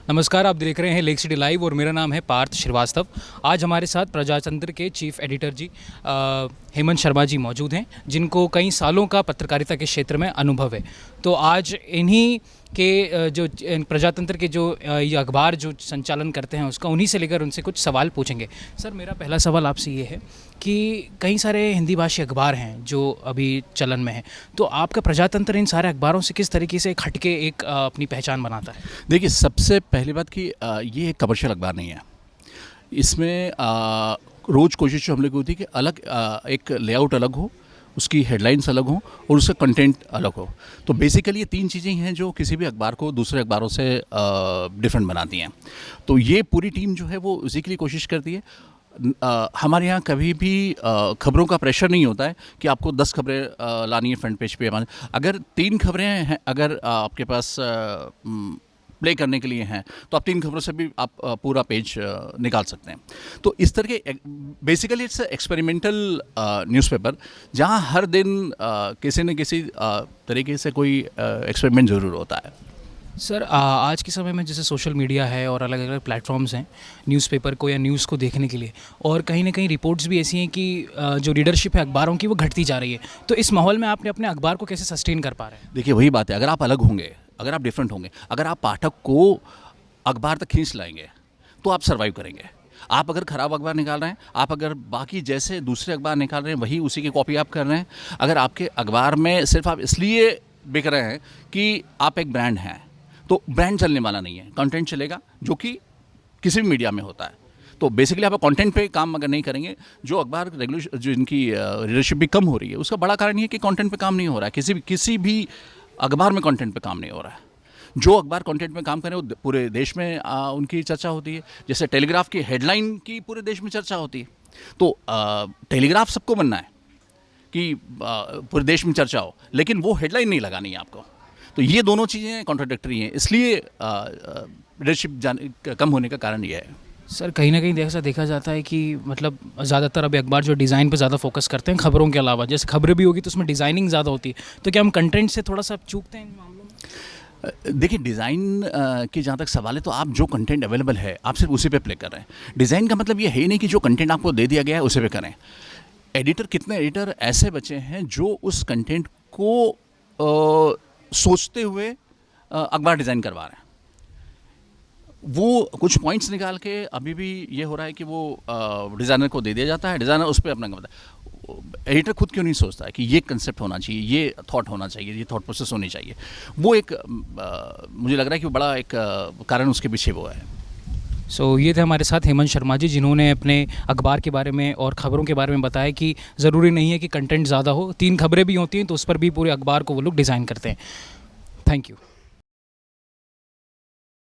नमस्कार, आप देख रहे हैं लेक सिटी लाइव और मेरा नाम है पार्थ श्रीवास्तव। आज हमारे साथ प्रजातंत्र के चीफ एडिटर जी हेमंत शर्मा जी मौजूद हैं, जिनको कई सालों का पत्रकारिता के क्षेत्र में अनुभव है। तो आज इन्हीं के जो प्रजातंत्र के जो ये अखबार जो संचालन करते हैं उसका उन्हीं से लेकर उनसे कुछ सवाल पूछेंगे। सर, मेरा पहला सवाल आपसे ये है कि कई सारे हिंदी भाषी अखबार हैं जो अभी चलन में हैं, तो आपका प्रजातंत्र इन सारे अखबारों से किस तरीके से हटके एक अपनी पहचान बनाता है? देखिए, सबसे पहली बात कि ये एक कमर्शियल अखबार नहीं है। इसमें रोज़ कोशिश जो हम लोग की होती है कि अलग एक लेआउट अलग हो, उसकी हेडलाइंस अलग हो और उसका कंटेंट अलग हो। तो बेसिकली ये तीन चीज़ें हैं जो किसी भी अखबार को दूसरे अखबारों से डिफरेंट बनाती हैं। तो ये पूरी टीम जो है वो उसी के लिए कोशिश करती है। हमारे यहाँ कभी भी खबरों का प्रेशर नहीं होता है कि आपको 10 खबरें लानी है फ्रंट पेज पे। अगर 3 खबरें हैं, अगर आपके पास प्ले करने के लिए हैं, तो आप 3 खबरों से भी आप पूरा पेज निकाल सकते हैं। तो इस तरह के बेसिकली इट्स एक्सपेरिमेंटल न्यूज़पेपर, जहाँ हर दिन किसी न किसी तरीके से कोई एक्सपेरिमेंट ज़रूर होता है। सर, आज के समय में जैसे सोशल मीडिया है और अलग अलग प्लेटफॉर्म्स हैं न्यूज़पेपर को या न्यूज़ को देखने के लिए, और कहीं ना कहीं रिपोर्ट्स भी ऐसी हैं कि जो लीडरशिप है अखबारों की वो घटती जा रही है। तो इस माहौल में आपने अपने अखबार को कैसे सस्टेन कर पा रहे हैं? देखिए, वही बात है, अगर आप अलग होंगे, अगर आप डिफरेंट होंगे, अगर आप पाठक को अखबार तक खींच लाएंगे तो आप सर्वाइव करेंगे। आप अगर ख़राब अखबार निकाल रहे हैं, आप अगर बाकी जैसे दूसरे अखबार निकाल रहे हैं वही उसी की कॉपी आप कर रहे हैं, अगर आपके अखबार में सिर्फ आप इसलिए बिक रहे हैं कि आप एक ब्रांड हैं, तो ब्रांड चलने वाला नहीं है। कंटेंट चलेगा, जो कि किसी भी मीडिया में होता है। तो बेसिकली आप कंटेंट पे काम अगर नहीं करेंगे, जो अखबार रेगुलर जो इनकी रीडरशिप भी कम हो रही है, उसका बड़ा कारण ये है कि कंटेंट पे काम नहीं हो रहा है। किसी भी अखबार में कंटेंट पे काम नहीं हो रहा है। जो अखबार कंटेंट में काम करें वो पूरे देश में उनकी चर्चा होती है। जैसे टेलीग्राफ की हेडलाइन की पूरे देश में चर्चा होती है। तो टेलीग्राफ सबको बनना है कि पूरे देश में चर्चा हो, लेकिन वो हेडलाइन नहीं लगानी है आपको। तो ये दोनों चीज़ें कॉन्ट्राडिक्टरी हैं, इसलिए लीडरशिप कम होने का कारण ये है। सर, कहीं ना कहीं ऐसा देखा जाता है कि मतलब ज़्यादातर अभी अखबार जो डिज़ाइन पे ज़्यादा फोकस करते हैं खबरों के अलावा। जैसे खबरें भी होगी तो उसमें डिज़ाइनिंग ज़्यादा होती है, तो क्या हम कंटेंट से थोड़ा सा चूकते हैं इन मामलों में? देखिए, डिज़ाइन की जहाँ तक सवाल है, तो आप जो कंटेंट अवेलेबल है आप सिर्फ उसी पे प्ले कर रहे हैं। डिज़ाइन का मतलब ये है ही नहीं कि जो कंटेंट आपको दे दिया गया है उसी पे करें। कितने एडिटर ऐसे बचे हैं जो उस कंटेंट को सोचते हुए अखबार डिज़ाइन करवा रहे हैं। वो कुछ पॉइंट्स निकाल के अभी भी ये हो रहा है कि वो डिज़ाइनर को दे दिया जाता है, डिज़ाइनर उस पर अपना करता है। एडिटर खुद क्यों नहीं सोचता है कि ये कंसेप्ट होना चाहिए, ये थॉट होना चाहिए, ये थॉट प्रोसेस होनी चाहिए। वो एक मुझे लग रहा है कि वो बड़ा एक कारण उसके पीछे वो है। ये थे हमारे साथ हेमंत शर्मा जी, जिन्होंने अपने अखबार के बारे में और ख़बरों के बारे में बताया कि ज़रूरी नहीं है कि कंटेंट ज़्यादा हो, 3 खबरें भी होती हैं तो उस पर भी पूरे अखबार को वो लोग डिज़ाइन करते हैं। Thank you.